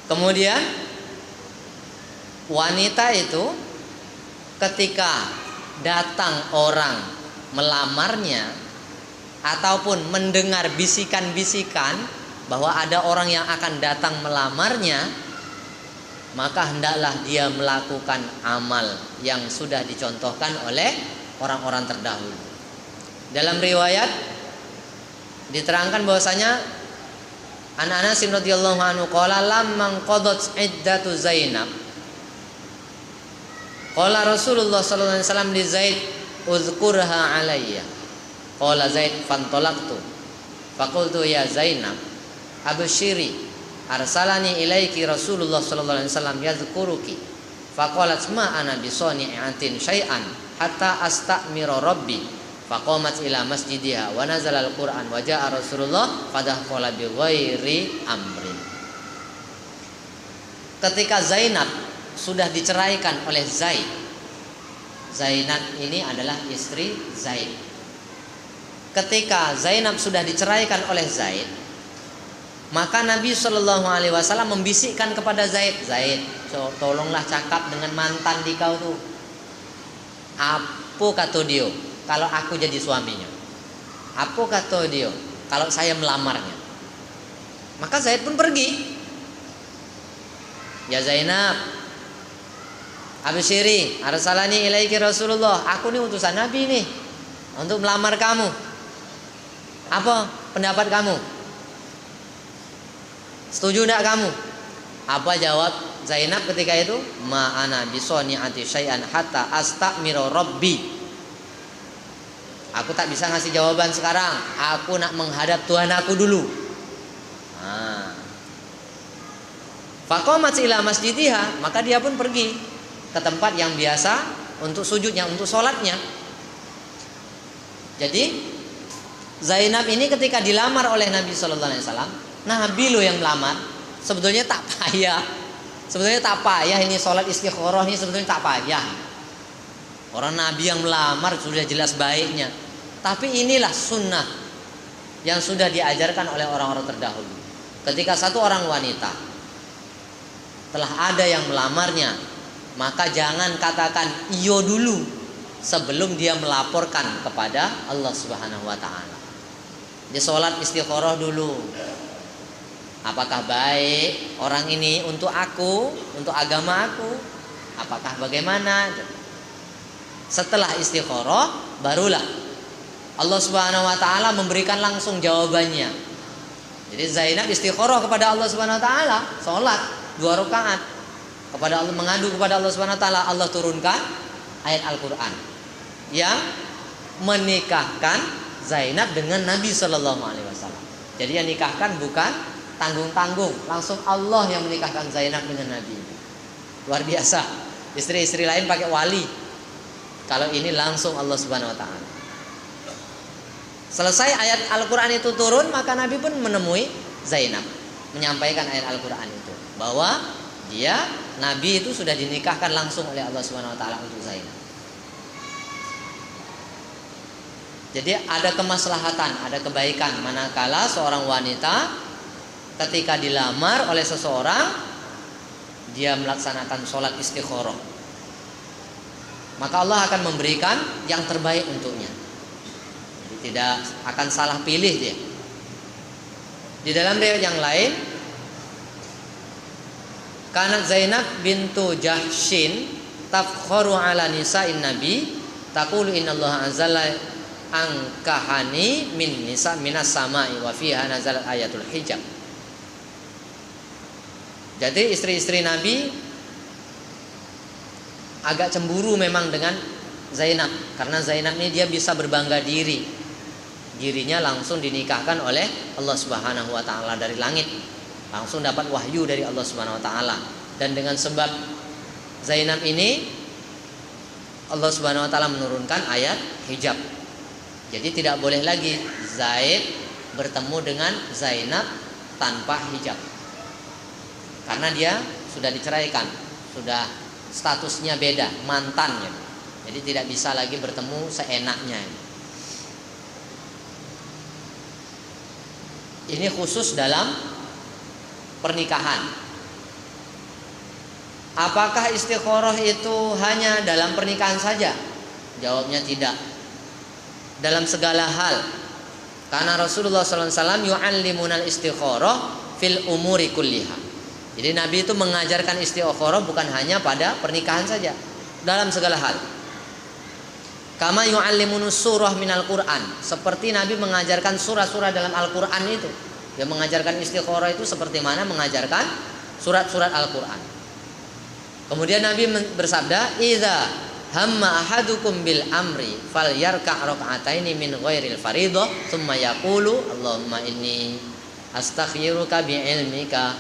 Kemudian wanita itu ketika datang orang melamarnya ataupun mendengar bisikan-bisikan bahwa ada orang yang akan datang melamarnya, maka hendaklah dia melakukan amal yang sudah dicontohkan oleh orang-orang terdahulu. Dalam riwayat diterangkan bahwasanya An Anas radhiyallahu anhu qala lamman qadat iddatu Zainab qala Rasulullah sallallahu alaihi wasallam li Zaid uzkurha alayya qala Zaid fantolaqtu faqultu ya Zainab abshiri arsalani ilaiki Rasulullah sallallahu alaihi wasallam yadhkuruki faqalat ma ana bisani'atin syai'an hatta astamira rabbi faqamat ila masjidiha wa nazala al-Qur'an wa jaa Rasulullah fadakhala bi ghairi amrin. Ketika Zainab sudah diceraikan oleh Zaid, Zainab ini adalah istri Zaid. Ketika Zainab sudah diceraikan oleh Zaid, maka Nabi Shallallahu Alaihi Wasallam membisikkan kepada Zaid, Zaid, tolonglah cakap dengan mantan di kau tuh. Apa kata dia kalau aku jadi suaminya? Apa kata dia kalau saya melamarnya? Maka Zaid pun pergi. Ya Zainab, abshiri arsalani ilaiki Rasulullah. Aku nih utusan Nabi nih untuk melamar kamu. Apa pendapat kamu? Setuju enggak kamu? Apa jawab Zainab ketika itu? Ma ana bisani'ati syai'an hatta astamira rabbi. Aku tak bisa ngasih jawaban sekarang. Aku nak menghadap Tuhan aku dulu. Faqamat ila masjidiha, maka dia pun pergi ke tempat yang biasa untuk sujudnya, untuk sholatnya. Jadi Zainab ini ketika dilamar oleh Nabi Sallallahu Alaihi Wasallam, Nabi lo yang melamar. Sebetulnya tak payah. Sebetulnya tak payah ini sholat istikharah ini sebetulnya tak payah. Orang Nabi yang melamar sudah jelas baiknya. Tapi inilah sunnah yang sudah diajarkan oleh orang-orang terdahulu. Ketika satu orang wanita telah ada yang melamarnya, maka jangan katakan iyo dulu sebelum dia melaporkan kepada Allah Subhanahu wa taala. Dia sholat istikharah dulu. Apakah baik orang ini untuk aku, untuk agama aku? Apakah bagaimana? Setelah istikharah barulah Allah Subhanahu wa taala memberikan langsung jawabannya. Jadi Zainab istikharah kepada Allah Subhanahu wa taala, salat 2 rakaat kepada Allah, mengadu kepada Allah Subhanahu wa taala. Allah turunkan ayat Al-Qur'an yang menikahkan Zainab dengan Nabi sallallahu alaihi wasallam. Jadi yang nikahkan bukan tanggung-tanggung, langsung Allah yang menikahkan Zainab dengan Nabi. Luar biasa. Istri-istri lain pakai wali. Kalau ini langsung Allah Subhanahu wa taala. Selesai ayat Al-Quran itu turun, maka Nabi pun menemui Zainab, menyampaikan ayat Al-Quran itu, bahwa dia, Nabi itu sudah dinikahkan langsung oleh Allah Subhanahu Wa Taala untuk Zainab. Jadi ada kemaslahatan, ada kebaikan manakala seorang wanita ketika dilamar oleh seseorang, dia melaksanakan sholat istikharah, maka Allah akan memberikan yang terbaik untuknya. Tidak akan salah pilih dia. Di dalam riwayat yang lain, kanat Zainab bintu Jahshin tafkharu ala nisa'in nabi taqulu innallaha anzala ankahani min nisa minas sama'i wa fiha nazalat ayatul hijab. Jadi istri-istri Nabi agak cemburu memang dengan Zainab, karena Zainab ini dia bisa berbangga diri. Dirinya langsung dinikahkan oleh Allah Subhanahu wa taala dari langit. Langsung dapat wahyu dari Allah Subhanahu wa taala. Dan dengan sebab Zainab ini Allah Subhanahu wa taala menurunkan ayat hijab. Jadi tidak boleh lagi Zaid bertemu dengan Zainab tanpa hijab. Karena dia sudah diceraikan, sudah statusnya beda, mantannya. Jadi tidak bisa lagi bertemu seenaknya. Ini khusus dalam pernikahan. Apakah istikharah itu hanya dalam pernikahan saja? Jawabnya tidak. Dalam segala hal. Karena Rasulullah SAW yu'allimunal istikharah fil umuri kulliha. Jadi Nabi itu mengajarkan istikharah bukan hanya pada pernikahan saja, dalam segala hal. Kama yu'allimunus surah minal Qur'an. Seperti Nabi mengajarkan surah-surah dalam Al-Qur'an itu. Dia mengajarkan istikharah itu seperti mana mengajarkan surat-surat Al-Qur'an. Kemudian Nabi bersabda, "Idza hamma ahadukum bil amri falyarka' rak'ataini min ghairil fariidhah, tsumma yaqulu Allahumma inni astaghfiruka bi ilmika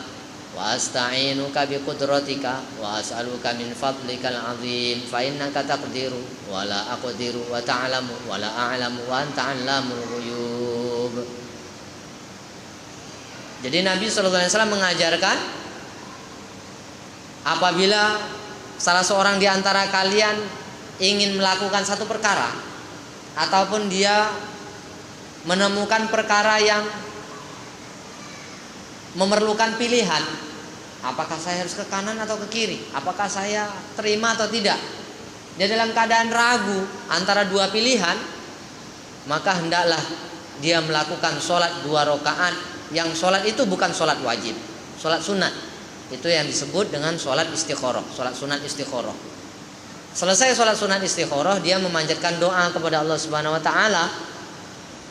wa asta'inuka bi qudratika wa as'aluka min fadlikal 'azim fa innaka taqdiru wa la aqdiru wa ta'lamu wa la a'lamu wa anta 'allamul ghuyub." Jadi Nabi sallallahu alaihi wasallam mengajarkan, apabila salah seorang di antara kalian ingin melakukan satu perkara, ataupun dia menemukan perkara yang memerlukan pilihan, apakah saya harus ke kanan atau ke kiri, apakah saya terima atau tidak, dia dalam keadaan ragu antara dua pilihan, maka hendaklah dia melakukan sholat 2 rakaat. Yang sholat itu bukan sholat wajib, sholat sunat. Itu yang disebut dengan sholat istikharah, sholat sunat istikharah. Selesai sholat sunat istikharah, dia memanjatkan doa kepada Allah Subhanahu Wa Taala.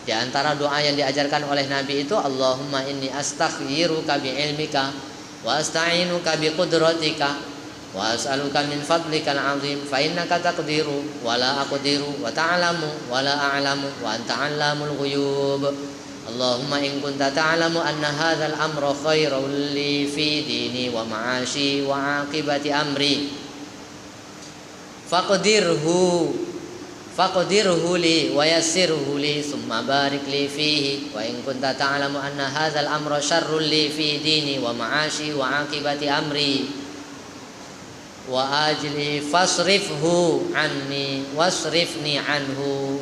Di antara doa yang diajarkan oleh Nabi itu, Allahumma inni astaghfiruka bi ilmika wa asta'inuka bi qudratika wa as'aluka min fadlikal 'azim fa innaka taqdiru wa la aqdiru wa ta'lamu wa la a'lamu wa anta 'allamul ghuyub. Allahumma in kunta ta'lamu anna hadzal amra khairul li fi dini wa ma'ashi wa 'aqibati amri faqdirhu li wa yassirhu li thumma barik li fihi wa in kunta ta'lamu anna hadzal amra syarrul li fi dini wa ma'ashi wa 'aqibati amri wa ajli fasrifhu anni wasrifni anhu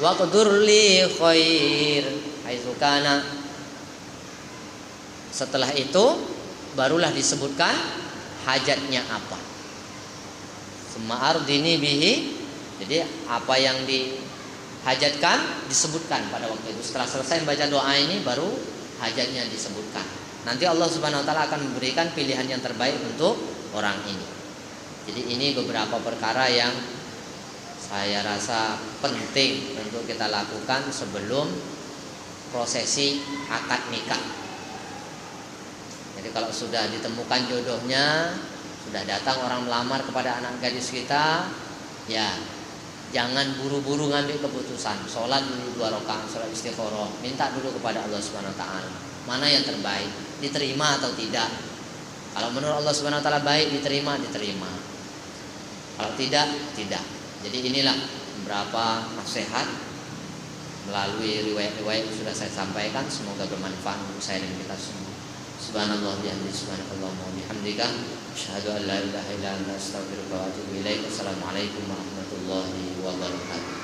waqdur li khair haitsukana. Setelah itu barulah disebutkan hajatnya apa. Summa ardini bihi. Jadi apa yang dihajatkan disebutkan pada waktu itu. Setelah selesai membaca doa ini baru hajatnya disebutkan. Nanti Allah Subhanahu Wa Taala akan memberikan pilihan yang terbaik untuk orang ini. Jadi ini beberapa perkara yang saya rasa penting untuk kita lakukan sebelum prosesi akad nikah. Jadi kalau sudah ditemukan jodohnya, sudah datang orang melamar kepada anak gadis kita, ya jangan buru-buru ngambil keputusan. Sholat dulu 2 rakaat, sholat istikharah, minta dulu kepada Allah Subhanahu Wa Taala mana yang terbaik, diterima atau tidak. Kalau menurut Allah Subhanahu Wa Taala baik, diterima. Kalau tidak. Jadi inilah beberapa nasihat melalui riwayat-riwayat yang sudah saya sampaikan. Semoga bermanfaat untuk saya dan kita semua. Subhanallah bihamdihi, subhanakallahumma wa bihamdika, asyhadu an la ilaha illa anta, astaghfiruka wa atubu ilaik. Assalamualaikum warahmatullahi wabarakatuh.